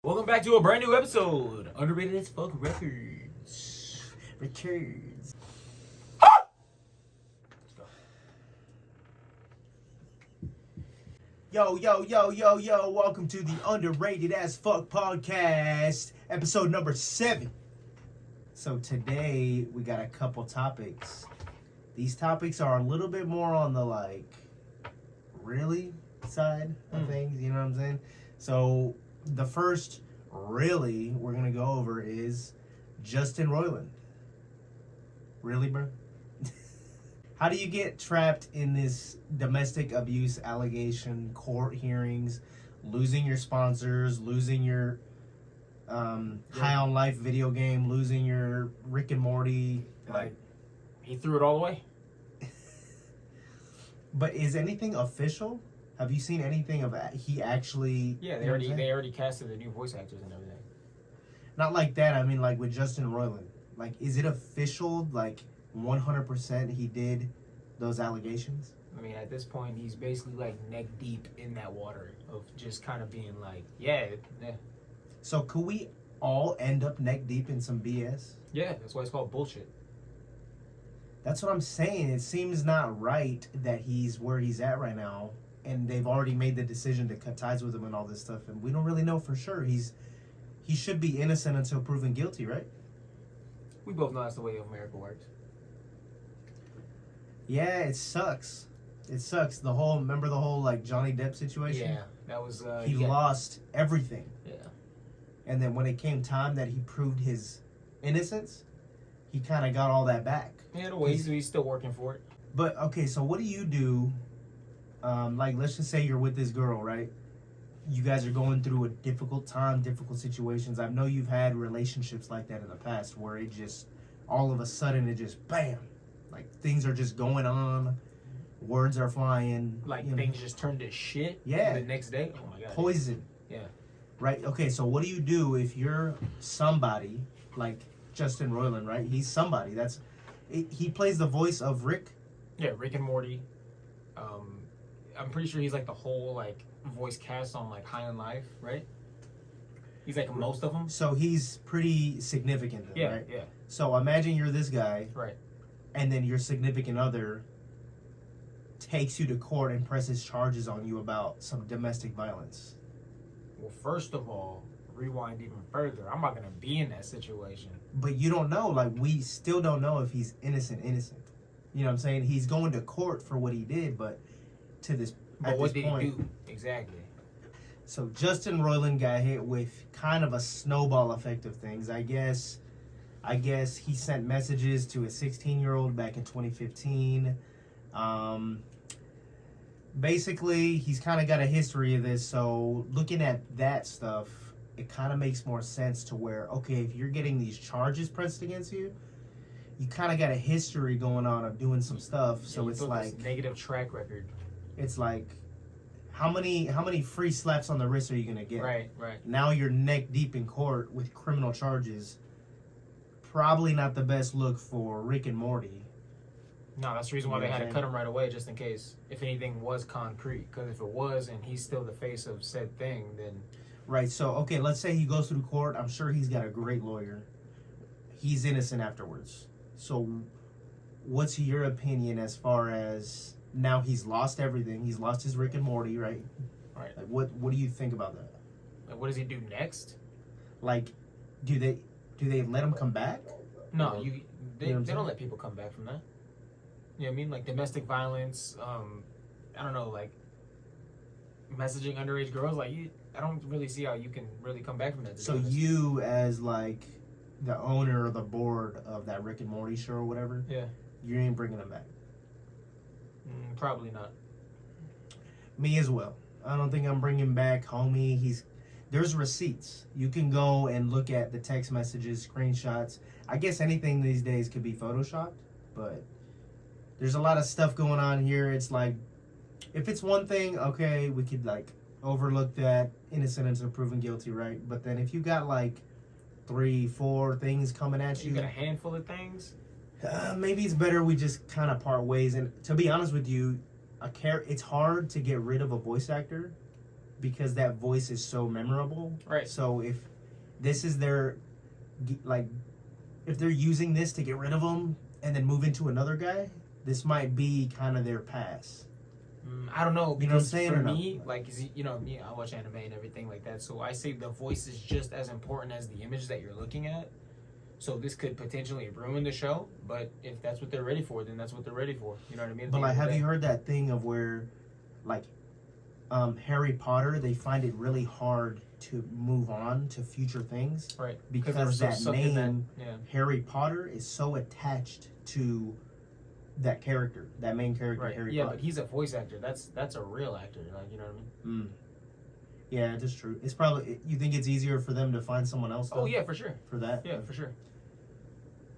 Welcome back to a brand new episode. Underrated as fuck records. Returns. Let's go. Yo. Welcome to the Underrated as Fuck podcast, episode number 7. So today we got a couple topics. These topics are a little bit more on the really side of things, you know what I'm saying? So the first really we're going to go over is Justin Roiland. Really, bro? How do you get trapped in this domestic abuse allegation, court hearings, losing your sponsors, losing your High on Life video game, losing your Rick and Morty? He threw it all away. But is anything official? Have you seen anything of he actually? Yeah, they already casted the new voice actors and everything. Not like that. I mean, like with Justin Roiland. Like, is it official? 100% he did those allegations? I mean, at this point, he's basically neck deep in that water of just kind of being yeah. So could we all end up neck deep in some BS? Yeah, that's why it's called bullshit. That's what I'm saying. It seems not right that he's where he's at right now, and they've already made the decision to cut ties with him and all this stuff, and we don't really know for sure. He should be innocent until proven guilty, right? We both know that's the way America works. Yeah, it sucks. It sucks. Remember the whole Johnny Depp situation? Yeah, that was he lost everything. Yeah. And then when it came time that he proved his innocence, he kind of got all that back. Yeah, he's still working for it. But okay, so what do you do? Let's just say you're with this girl, right? You guys are going through a difficult time, difficult situations. I know you've had relationships like that in the past where it just, all of a sudden, it just, bam. Things are just going on. Words are flying. Things just turn to shit. Yeah. The next day. Oh my God. Poison. Yeah. Right? Okay, so what do you do if you're somebody like Justin Roiland, right? He's somebody. He plays the voice of Rick. Yeah, Rick and Morty. I'm pretty sure he's the whole voice cast on High on Life, right? He's most of them. So he's pretty significant then, yeah, right? Yeah. So imagine you're this guy. Right. And then your significant other takes you to court and presses charges on you about some domestic violence. Well, first of all, rewind even further. I'm not going to be in that situation. But you don't know. We still don't know if he's innocent. You know what I'm saying? He's going to court for what he did, but what did he do? Exactly. So Justin Roiland got hit with kind of a snowball effect of things. I guess he sent messages to a 16-year-old back in 2015. Basically, he's kind of got a history of this. So looking at that stuff, it kind of makes more sense to where, okay, if you're getting these charges pressed against you, you kind of got a history going on of doing some stuff. So yeah, it's this negative track record. It's how many free slaps on the wrist are you gonna get? Right. Now you're neck deep in court with criminal charges. Probably not the best look for Rick and Morty. No, that's the reason why they had to cut him right away, just in case if anything was concrete. Because if it was, and he's still the face of said thing, then. Right. So okay, let's say he goes through court. I'm sure he's got a great lawyer. He's innocent afterwards. So, what's your opinion as far as now he's lost everything? He's lost his Rick and Morty, right? Right. What do you think about that? What does he do next? Do they let him come back? No, they don't let people come back from that. You know what I mean? Domestic violence, I don't know, messaging underage girls, I don't really see how you can really come back from that. So you as the owner or the board of that Rick and Morty show or whatever, yeah, you ain't bringing him back. Probably not. Me as well. I don't think I'm bringing back homie. There's receipts. You can go and look at the text messages, screenshots. I guess anything these days could be photoshopped, but there's a lot of stuff going on here. It's if it's one thing, okay, we could overlook that, innocent until proven guilty, right? But then if you got 3-4 things coming at you, got a handful of things. Maybe it's better we just kind of part ways. And to be honest with you, it's hard to get rid of a voice actor because that voice is so memorable. Right. So if this is their, like, if they're using this to get rid of him and then move into another guy, this might be kind of their pass. I don't know, You know what I'm because saying, for or no? me, like, you know, me, I watch anime and everything like that, so I say the voice is just as important as the image that you're looking at. So this could potentially ruin the show, but if that's what they're ready for, then that's what they're ready for. You know what I mean? But like, have you heard that thing of where, like, Harry Potter, they find it really hard to move on to future things, right? Because that name, yeah. Harry Potter, is so attached to that character, that main character, Right. Harry Yeah, Potter. but he's a voice actor. That's a real actor. Like, you know what I mean? Yeah, that's true. It's probably, you think it's easier for them to find someone else? Though, Oh yeah, for sure. for that. Yeah, for sure.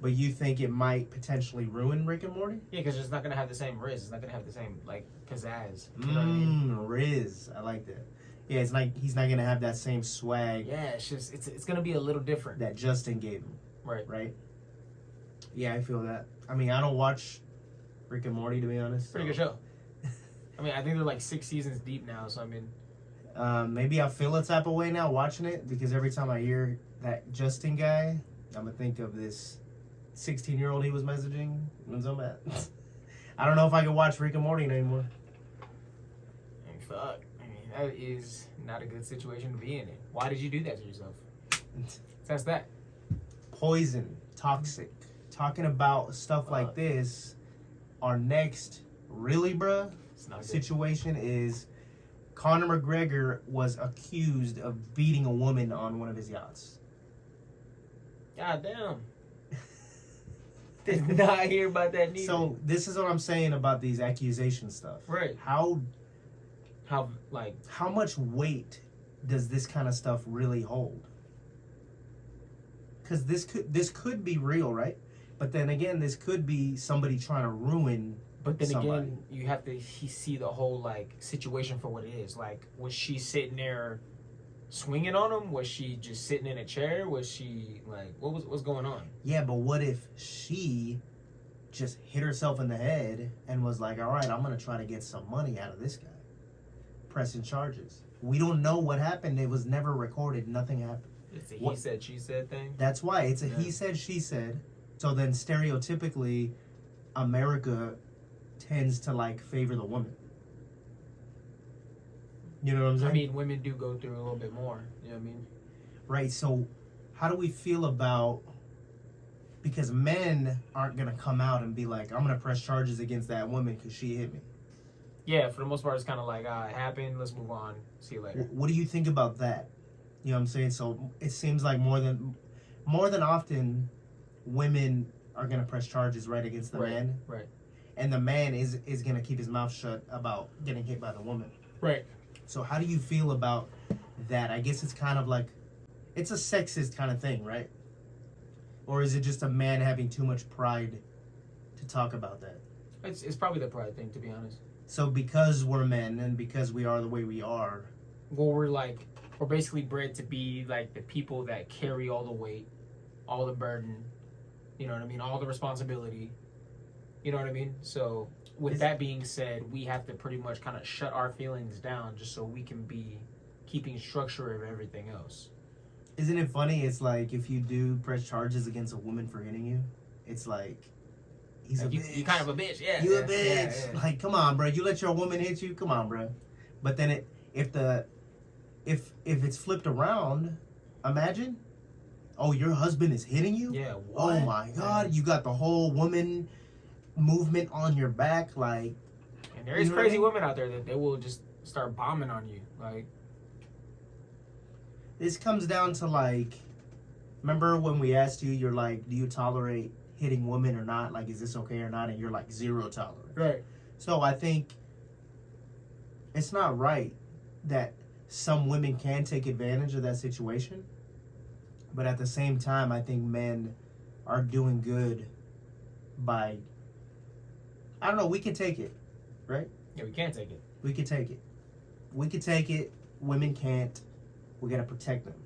But you think it might potentially ruin Rick and Morty? Yeah, because it's not gonna have the same riz. It's not gonna have the same like pizzazz. You know what I mean? Riz, I like that. Yeah, it's like he's not gonna have that same swag. Yeah, it's gonna be a little different. That Justin gave him. Right. Right. Yeah, I feel that. I mean, I don't watch Rick and Morty, to be honest. Pretty good show. I mean, I think they're like 6 seasons deep now. So I mean, maybe I feel a type of way now watching it because every time I hear that Justin guy, I'm gonna think of this 16-year-old he was messaging. I don't know if I can watch Rick and Morty anymore. fuck. I mean, that is not a good situation to be in. Why did you do that to yourself? That's that. Poison, toxic. Talking about stuff like this, our next really, bruh, situation is Conor McGregor was accused of beating a woman on one of his yachts. God damn. Did not hear about that neither. So this is what I'm saying about these accusation stuff. Right. How like much weight does this kind of stuff really hold? Because this could be real, right? But then again, this could be somebody trying to ruin. But then somebody. again, you have to see the whole like situation for what it is. Like, was she sitting there swinging on him? Was she just sitting in a chair? Was she like, what's going on? Yeah, but what if she just hit herself in the head and was like, all right, I'm going to try to get some money out of this guy. Pressing charges. We don't know what happened. It was never recorded. Nothing happened. It's a he said, she said thing. That's why. It's a he said, she said. So then stereotypically, America tends to like favor the woman. You know what I'm saying? I mean, women do go through a little bit more. You know what I mean? Right. So how do we feel about, because men aren't going to come out and be like, I'm going to press charges against that woman because she hit me. Yeah, for the most part, it's kind of like, it happened, let's move on, see you later. What do you think about that? You know what I'm saying? So it seems like more than often, women are going to press charges right against the man. Right. And the man is going to keep his mouth shut about getting hit by the woman. Right. So how do you feel about that? I guess it's kind of like, it's a sexist kind of thing, right? Or is it just a man having too much pride to talk about that? It's probably the pride thing, to be honest. So because we're men and because we are the way we are. Well, we're basically bred to be like the people that carry all the weight, all the burden, you know what I mean? All the responsibility, you know what I mean? So with that being said, we have to pretty much kind of shut our feelings down just so we can be keeping structure of everything else. Isn't it funny? It's like if you do press charges against a woman for hitting you, it's like, he's like, a bitch. You kind of a bitch, yeah. You a bitch. Yeah. Like, come on, bro. You let your woman hit you? Come on, bro. But then if it's flipped around, imagine, oh, your husband is hitting you? Yeah, what? Oh, my God. You got the whole woman movement on your back, like. And there is crazy women out there that they will just start bombing on you, like. This comes down to, like, remember when we asked you, you're like, do you tolerate hitting women or not? Like, is this okay or not? And you're like, zero tolerance. Right. So I think it's not right that some women can take advantage of that situation. But at the same time, I think men are doing good by, I don't know, we can take it, right? Yeah, we can't take it. We can take it. We can take it. Women can't. We got to protect them.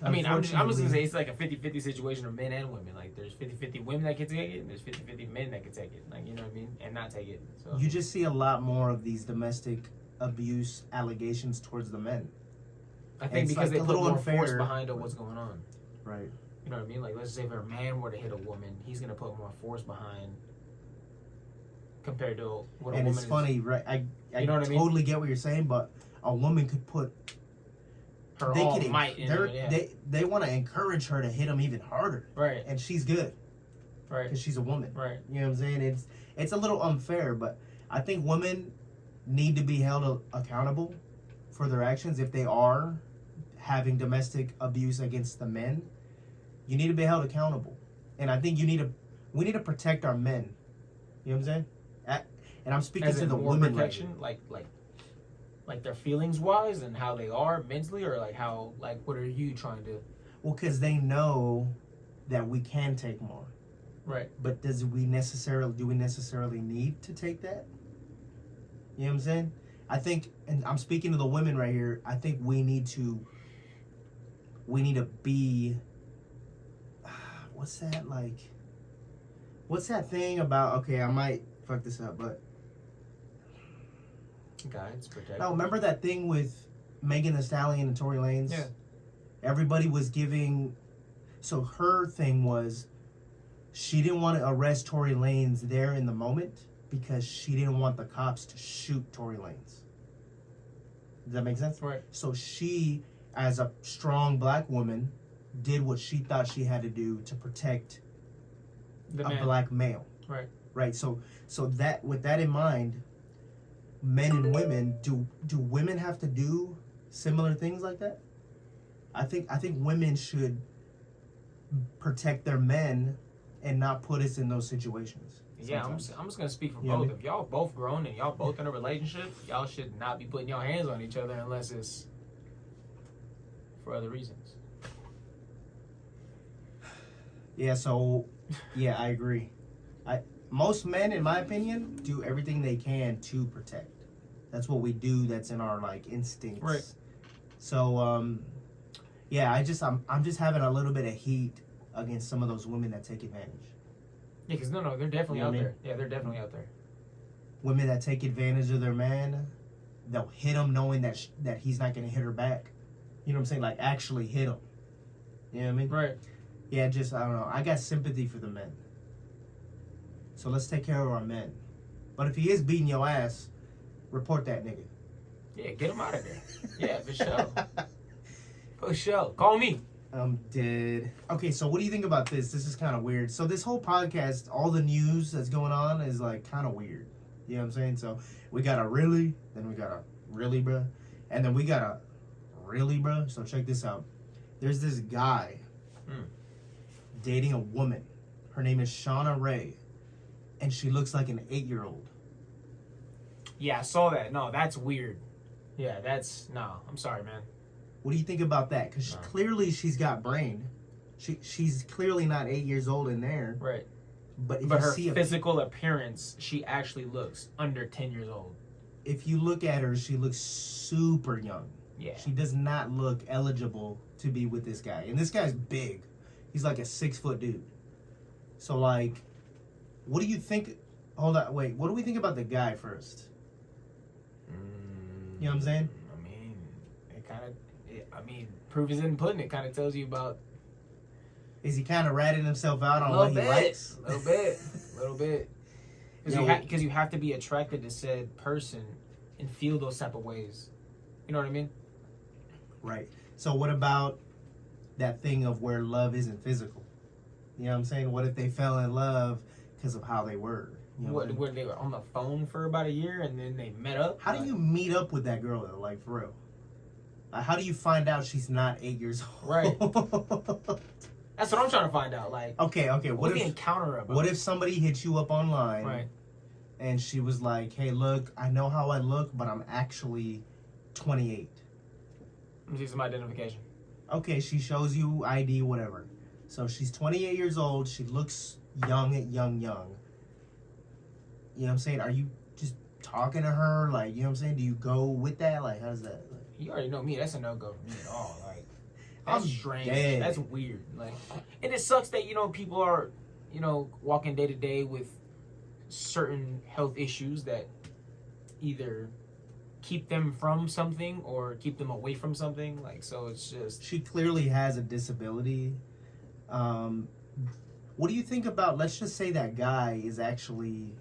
I mean, I'm just gonna say it's like a 50-50 situation of men and women. Like, there's 50-50 women that can take it, and there's 50-50 men that can take it. Like, you know what I mean? And not take it. So you just see a lot more of these domestic abuse allegations towards the men. I think it's because like they a put little more force unfair. behind what's going on. Right. You know what I mean? Like, let's say if a man were to hit a woman, he's gonna put more force behind compared to what a And woman it's funny, right? I You know what I mean? totally get what you're saying, but a woman could put her they all could might in it, yeah. they want to encourage her to hit him even harder, Right, and she's good right, because she's a woman. right. You know what I'm saying? It's a little unfair, but I think women need to be held accountable for their actions if they are having domestic abuse against the men. You need to be held accountable, and I think we need to protect our men. You know what I'm saying? And I'm speaking As to in the more women protection, like their feelings wise and how they are mentally, or like how, like, what are you trying to? Well, because they know that we can take more. Right. But do we necessarily need to take that? You know what I'm saying? I think, and I'm speaking to the women right here, I think we need to be, what's that thing about, okay, I might fuck this up, but Guides, protect. no, remember that thing with Megan Thee Stallion and Tory Lanez? Yeah. Everybody was giving, so her thing was, she didn't want to arrest Tory Lanez there in the moment because she didn't want the cops to shoot Tory Lanez. Does that make sense? Right. So she, as a strong black woman, did what she thought she had to do to protect The a man. black male. Right. Right. So that, with that in mind, men and women, do women have to do similar things like that? I think women should protect their men and not put us in those situations. Yeah, I'm sometimes. just gonna speak for You know both. what I mean? If y'all both grown and y'all both in a relationship, y'all should not be putting your hands on each other unless it's for other reasons. Yeah, so yeah, I agree. Most men, in my opinion, do everything they can to protect. That's what we do. That's in our like instincts. Right. So yeah, I'm just having a little bit of heat against some of those women that take advantage. Yeah, because no, they're definitely You know out what I there. Yeah, they're definitely out there. Women that take advantage of their man, they'll hit him knowing that that he's not gonna hit her back. You know what I'm saying? Like actually hit him. You know what I mean? Right. Yeah, I don't know. I got sympathy for the men. So let's take care of our men. But if he is beating your ass, report that nigga. Yeah, get him out of there. Yeah, for sure. For sure. Call me. I'm dead. Okay, so what do you think about this? This is kind of weird. So this whole podcast, all the news that's going on is like kind of weird. You know what I'm saying? So we got a really, then we got a really, bruh. And then we got a really, bruh. So check this out. There's this guy dating a woman. Her name is Shauna Ray. And she looks like an 8-year-old. Yeah, I saw that. No, that's weird. Yeah, no. I'm sorry, man. What do you think about that? Because No. clearly she's got brain. She's clearly not 8 years old in there. Right. But if But you her see physical appearance, she actually looks under 10 years old. if you look at her, she looks super young. Yeah. She does not look eligible to be with this guy. And this guy's big. He's like a 6-foot dude. So like, what do you think? Hold on, wait. What do we think about the guy first? You know what I'm saying? I mean, proof is in the pudding. It kind of tells you about Is he kind of ratting himself out on a what little he bit, likes? a little bit. Yeah, Because you have to be attracted to said person and feel those type of ways. You know what I mean? Right. So what about that thing of where love isn't physical? You know what I'm saying? What if they fell in love because of how they were? You know what I mean? Where they were on the phone for about a year and then they met up? How do you meet up with that girl though, like for real? How do you find out she's not 8 years old? Right. That's what I'm trying to find out. Like, Okay. what if the encounter about? What if somebody hit you up online, Right. and she was like, "Hey, look, I know how I look, but I'm actually 28." Let me see some identification. Okay, she shows you ID, whatever. So she's 28 years old. She looks young. You know what I'm saying? Are you just talking to her? Like, you know what I'm saying? Do you go with that? Like, how's that? Like, You already know me. That's a no-go for me at all. Like, That's I'm strange. dead. That's weird. Like, and it sucks that people are walking day to day with certain health issues that either keep them from something or keep them away from something. Like, so it's just... She clearly has a disability. What do you think about, let's just say that guy is actually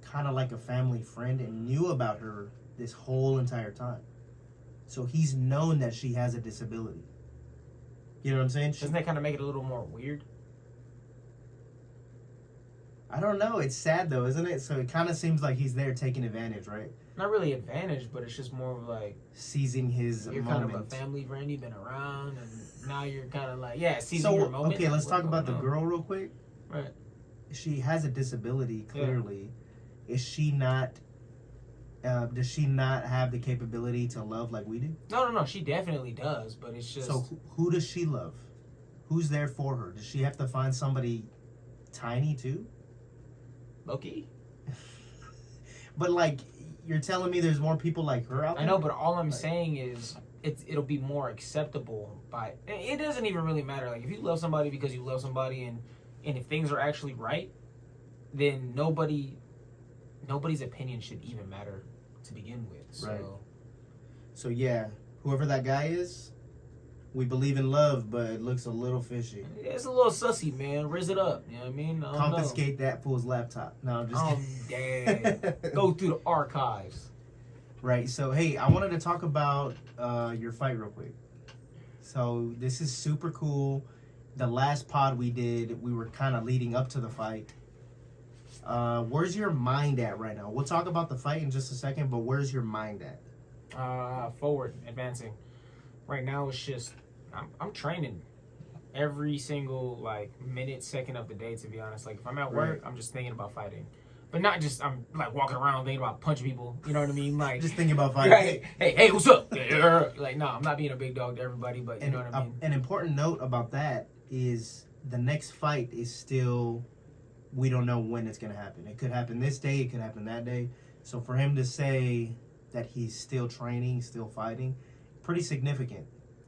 kind of like a family friend and knew about her this whole entire time. So he's known that she has a disability. You know what I'm saying? Doesn't that kind of make it a little more weird? I don't know. It's sad though, isn't it? So it kind of seems like he's there taking advantage, right? Not really advantage, but it's just more of like... Seizing his You're moment. kind of a family friend, you've been around, and now you're kind of like, seizing So, your moment. okay, let's talk about the girl real quick. Right. She has a disability, clearly. Yeah. Is she not... does she not have the capability to love like we do? No. She definitely does, but it's just... So who does she love? Who's there for her? Does she have to find somebody tiny too? Low-key? But like, you're telling me there's more people like her out there? I know, but all I'm saying is it'll be more acceptable by... It doesn't even really matter. Like, if you love somebody because you love somebody and if things are actually right, then nobody's opinion should even matter to begin with. So. Right. So yeah, whoever that guy is, we believe in love, but it looks a little fishy. It's a little sussy, man. Raise it up. You know what I mean? Confiscate that fool's laptop. No, I'm just kidding. Dead. Go through the archives. Right. So hey, I wanted to talk about your fight real quick. So this is super cool. The last pod we did, we were kind of leading up to the fight. Where's your mind at right now? We'll talk about the fight in just a second, but where's your mind at? Forward, advancing. Right now, it's just I'm training every single minute, second of the day. To be honest, like if I'm at work, I'm just thinking about fighting, but not just I'm like walking around thinking about punching people. You know what I mean? Like just thinking about fighting. Hey, what's up? Like no, I'm not being a big dog to everybody, but you know what I mean. An important note about that is the next fight is still. We don't know when it's going to happen. It could happen this day. It could happen that day. So for him to say that he's still training, still fighting, pretty significant.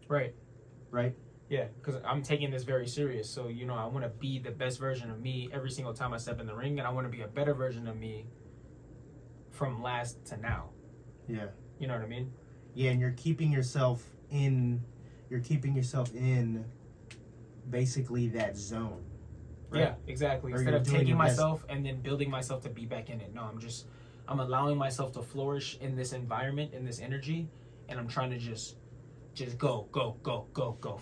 Right. Right? Yeah, because I'm taking this very serious. So, I want to be the best version of me every single time I step in the ring. And I want to be a better version of me from last to now. Yeah. You know what I mean? Yeah, and you're keeping yourself in basically that zone. Right? Yeah, exactly. Instead of taking myself and then building myself to be back in it. No, I'm allowing myself to flourish in this environment, in this energy, and I'm trying to just go,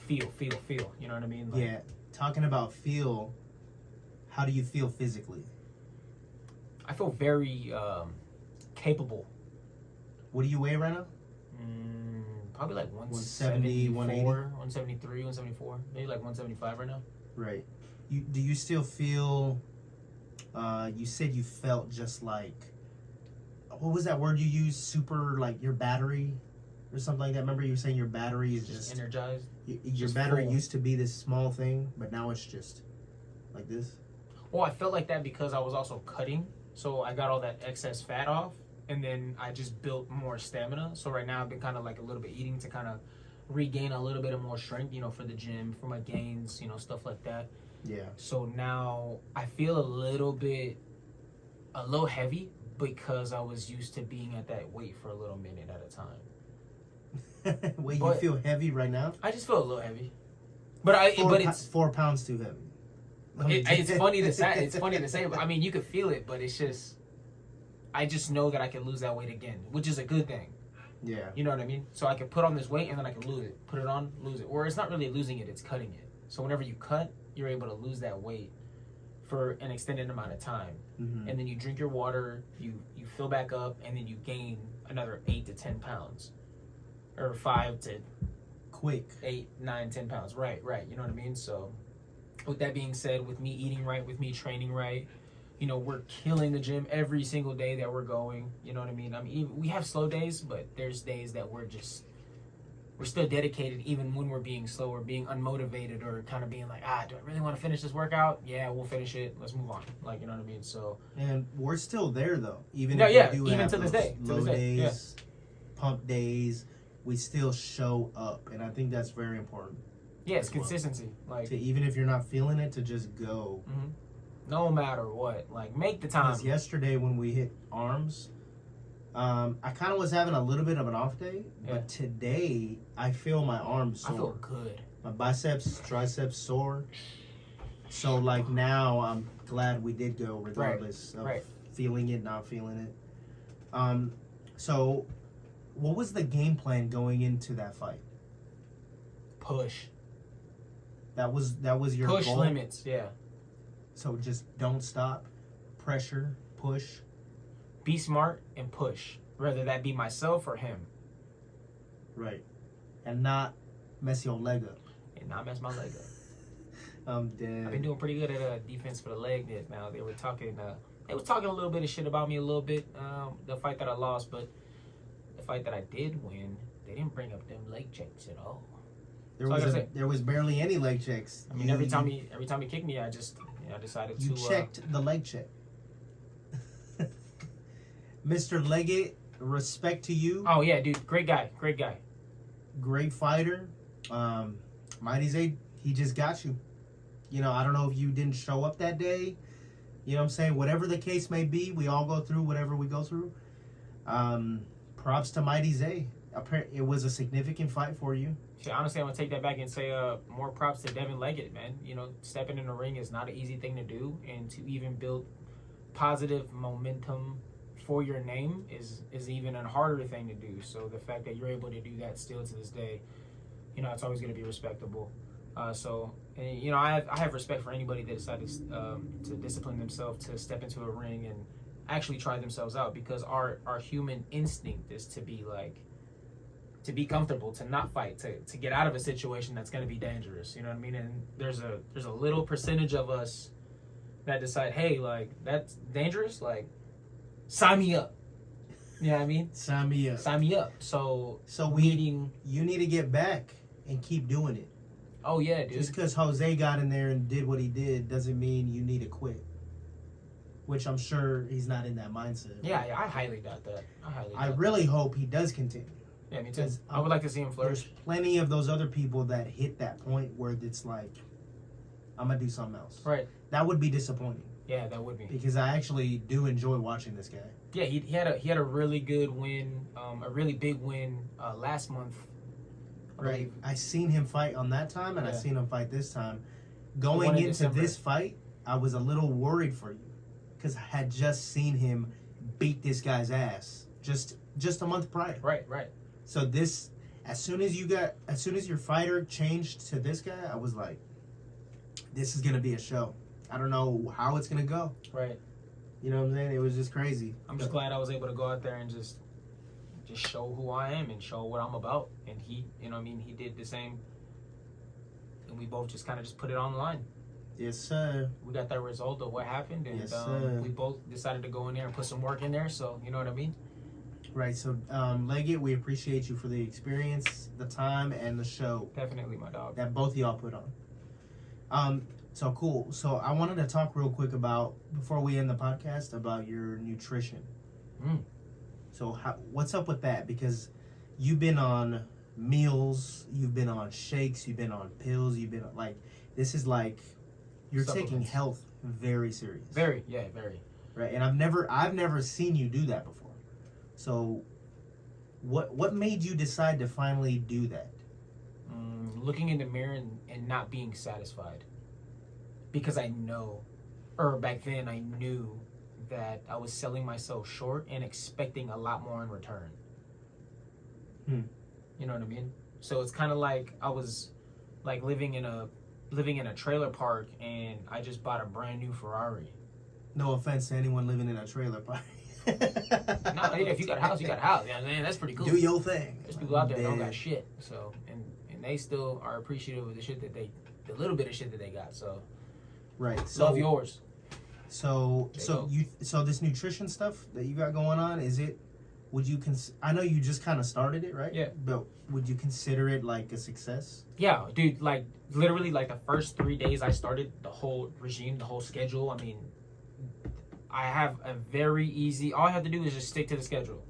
feel. You know what I mean? Yeah. Talking about feel, how do you feel physically? I feel very capable. What do you weigh right now? Probably like 170, 180? 173, 174. Maybe like 175 right now. Right. Do you still feel, you said you felt just like, what was that word you used? Super, like your battery or something like that? Remember you were saying your battery is just energized? Your battery used to be this small thing, but now it's just like this? Well, I felt like that because I was also cutting. So I got all that excess fat off, and then I just built more stamina. So right now I've been kind of like a little bit eating to kind of regain a little bit of more strength, for the gym, for my gains, stuff like that. Yeah. So now I feel a little heavy because I was used to being at that weight for a little minute at a time. Wait, you feel heavy right now? I just feel a little heavy. But it's 4 pounds too heavy. It's funny to say. It's funny to say, but I mean, you could feel it, but it's just, I just know that I can lose that weight again, which is a good thing. Yeah. You know what I mean? So I can put on this weight and then I can lose it. Put it on, lose it. Or it's not really losing it, it's cutting it. So whenever you cut, you're able to lose that weight for an extended amount of time. Mm-hmm. And then you drink your water, you fill back up, and then you gain another 8 to 10 pounds. Or 5 to... Quick. 8, 9, 10 pounds. Right. You know what I mean? So with that being said, with me eating right, with me training right, we're killing the gym every single day that we're going. You know what I mean? We have slow days, but there's days that we're still dedicated even when we're being slow or being unmotivated or kind of being like, do I really want to finish this workout? Yeah, we'll finish it. Let's move on. Like, you know what I mean? So. And we're still there though. Even to this day. Low days, pump days, we still show up. And I think that's very important. Yeah, it's as well. consistency. Like, To even if you're not feeling it, to just go. no matter what, like make the time. Because yesterday when we hit arms, I kind of was having a little bit of an off day, but today I feel my arms sore. I feel good. My biceps, triceps sore. So like now I'm glad we did go regardless of feeling it, not feeling it. So what was the game plan going into that fight? Push. That was your push goal? limits. Yeah. So just don't stop, pressure, push. Be smart and push. Whether that be myself or him. Right. And not mess your leg up. And not mess my leg up. I'm dead. I've been doing pretty good at defense for the leg net now. They was talking a little bit of shit about me a little bit, the fight that I lost, but the fight that I did win, they didn't bring up them leg checks at all. There was barely any leg checks. I mean, every time he kicked me, I decided to. You checked the leg check. Mr. Leggett, respect to you. Oh yeah, dude, great guy. Great fighter. Mighty Z, he just got you. You know, I don't know if you didn't show up that day. You know what I'm saying? Whatever the case may be, we all go through whatever we go through. Props to Mighty Z. It was a significant fight for you. Yeah, honestly, I'm going to take that back and say more props to Devin Leggett, man. You know, stepping in the ring is not an easy thing to do, and to even build positive momentum for your name is even a harder thing to do. So the fact that you're able to do that still to this day, you know, it's always going to be respectable. You know, I have respect for anybody that decides to discipline themselves, to step into a ring and actually try themselves out, because our human instinct is to be comfortable, to not fight, to get out of a situation that's going to be dangerous. You know what I mean? And there's a little percentage of us that decide, hey, like, that's dangerous, like, sign me up. You know what I mean? Sign me up. So you need to get back and keep doing it. Oh yeah, dude. Just because Jose got in there and did what he did doesn't mean you need to quit. Which I'm sure he's not in that mindset. Yeah, I highly doubt that. I really hope he does continue. Yeah, me too. I would like to see him flourish. There's plenty of those other people that hit that point where it's like, I'm going to do something else. Right. That would be disappointing. Yeah, that would be. Because I actually do enjoy watching this guy. Yeah, he had a really good win, a really big win last month. Right. I seen him fight on that time, and I seen him fight this time. Going into this fight, I was a little worried for you, because I had just seen him beat this guy's ass just a month prior. Right. So as soon as your fighter changed to this guy, I was like, this is gonna be a show. I don't know how it's gonna go. Right. You know what I'm saying? It was just crazy. I'm just glad I was able to go out there and just show who I am and show what I'm about. And he, you know what I mean, he did the same. And we both just kind of just put it online. Yes, sir. We got that result of what happened, and yes, sir. We both decided to go in there and put some work in there. So, you know what I mean? Right. So, Leggett, we appreciate you for the experience, the time, and the show. Definitely, my dog. That both of y'all put on. So cool. So I wanted to talk real quick about, before we end the podcast, about your nutrition. So what's up with that? Because you've been on meals, you've been on shakes, you've been on pills, you've been like, this is like, you're taking health very serious. Very, yeah, very. Right. And I've never seen you do that before. So what made you decide to finally do that? Looking in the mirror and not being satisfied. Because I know, or back then I knew that I was selling myself short and expecting a lot more in return. You know what I mean? So it's kind of like I was like living in a trailer park, and I just bought a brand new Ferrari. No offense to anyone living in a trailer park. No, if you got a house, you got a house. Yeah, man, that's pretty cool. Do your thing. There's people out there that don't got shit. So and they still are appreciative of the little bit of shit that they got. So. Right. So love yours. So this nutrition stuff that you got going on, I know you just kind of started it, right? Yeah. But would you consider it like a success? Yeah, dude, like literally like the first 3 days I started the whole regime, the whole schedule. I mean, I have a very easy, all I have to do is just stick to the schedule.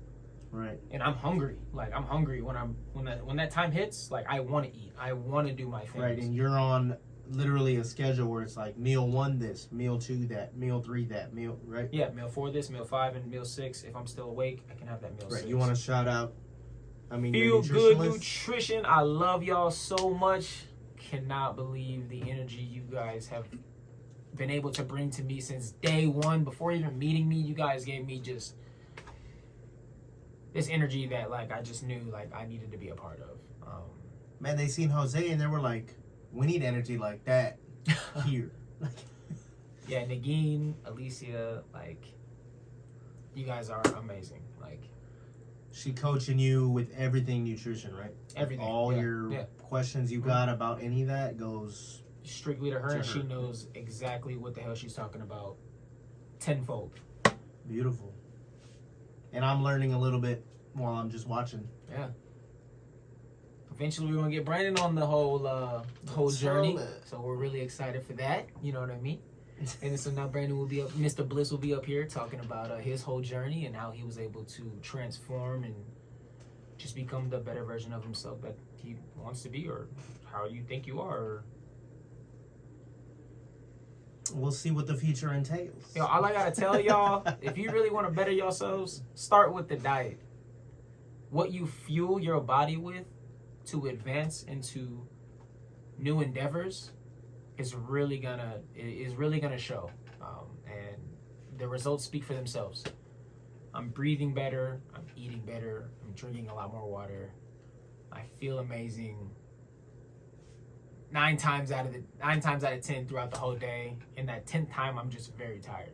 Right. And I'm hungry. Like, I'm hungry when that time hits. Like, I want to eat. I want to do my things. Right, and you're on literally a schedule where it's like meal 1 this, meal 2 that, meal 3 that, meal, right? Yeah, meal 4 this, meal 5, and meal 6. If I'm still awake, I can have that meal 6. Right. You want to shout out? I mean, Feel your Good nutritionist? Nutrition. I love y'all so much. Cannot believe the energy you guys have been able to bring to me since day one. Before even meeting me, you guys gave me just this energy that, like, I just knew, like, I needed to be a part of. Man, they seen Jose and they were like, we need energy like that here. Yeah, Nagin, Alicia, like, you guys are amazing. Like, she coaching you with everything nutrition, right? everything. All your questions you got about any of that goes strictly to her, and she knows exactly what the hell she's talking about tenfold. Beautiful. And I'm learning a little bit while I'm just watching. Yeah. Eventually, we're gonna get Brandon on the whole journey, so we're really excited for that. You know what I mean? And so now Brandon will be up. Mr. Bliss will be up here talking about his whole journey and how he was able to transform and just become the better version of himself that he wants to be, or how you think you are. Or... We'll see what the future entails. Yo, all I gotta tell y'all, if you really want to better yourselves, start with the diet. What you fuel your body with to advance into new endeavors is really gonna show, and the results speak for themselves. I'm breathing better, I'm eating better, I'm drinking a lot more water, I feel amazing 9 times out of 10 throughout the whole day, and that 10th time I'm just very tired.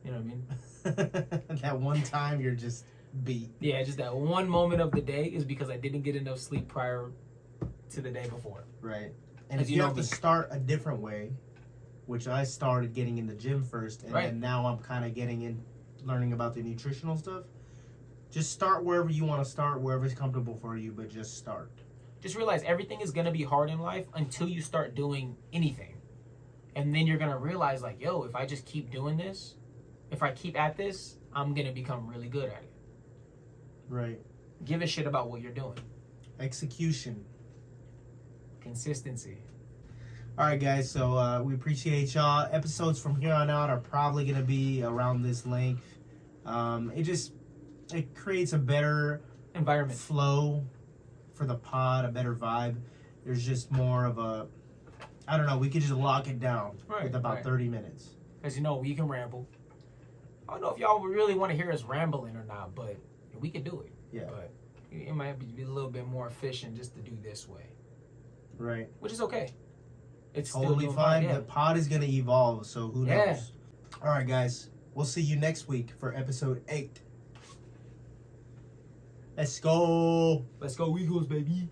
You know what I mean? That one time you're just beat. Yeah, just that one moment of the day is because I didn't get enough sleep prior to the day before. Right. And if you have to start a different way, which I started getting in the gym first, and then now I'm kind of getting in, learning about the nutritional stuff. Just start wherever you want to start, wherever's comfortable for you, but just start. Just realize everything is going to be hard in life until you start doing anything. And then you're going to realize, like, yo, if I just keep doing this, if I keep at this, I'm going to become really good at it. Right. Give a shit about what you're doing. Execution. Consistency. All right, guys. So we appreciate y'all. Episodes from here on out are probably going to be around this length. It creates a better environment flow for the pod, a better vibe. There's just more of a, I don't know, we could just lock it down with about 30 minutes. Because, you know, we can ramble. I don't know if y'all really want to hear us rambling or not, but we could do it. Yeah. But it might be a little bit more efficient just to do this way. Right. Which is okay. It's totally still fine. The pod is going to evolve, so who knows? Yeah. All right, guys. We'll see you next week for episode 8. Let's go. Let's go, Eagles, baby.